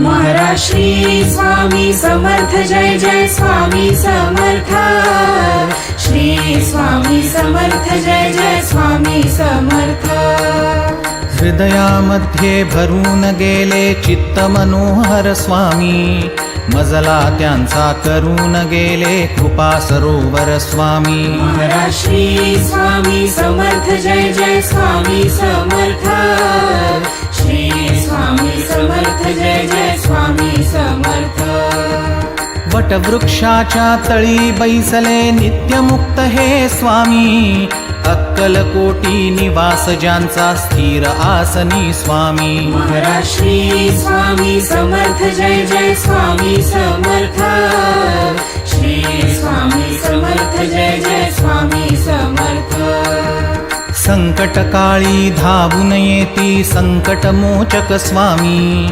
महाराज श्री स्वामी समर्थ जय जय स्वामी समर्थ श्री स्वामी समर्थ जय जय स्वामी समर्थ हृदयामध्ये भरून गेले चित्त मनोहर स्वामी मजला त्यांचा करून गेले कृपा सरोवर स्वामी महाराज श्री स्वामी समर्थ जय जय स्वामी समर्थ श्री स्वामी समर्थ जय जय स्वामी समर्थ वटवृक्षाच्या तळी बैसले नित्यमुक्त हे स्वामी अक्कलकोटी निवास ज्यांचा स्थिर आसनी स्वामी महाराज श्री स्वामी समर्थ जय जय स्वामी समर्थ श्री स्वामी समर्थ जय जय स्वामी समर्थ संकटकाळी धावून येती संकटमोचक स्वामी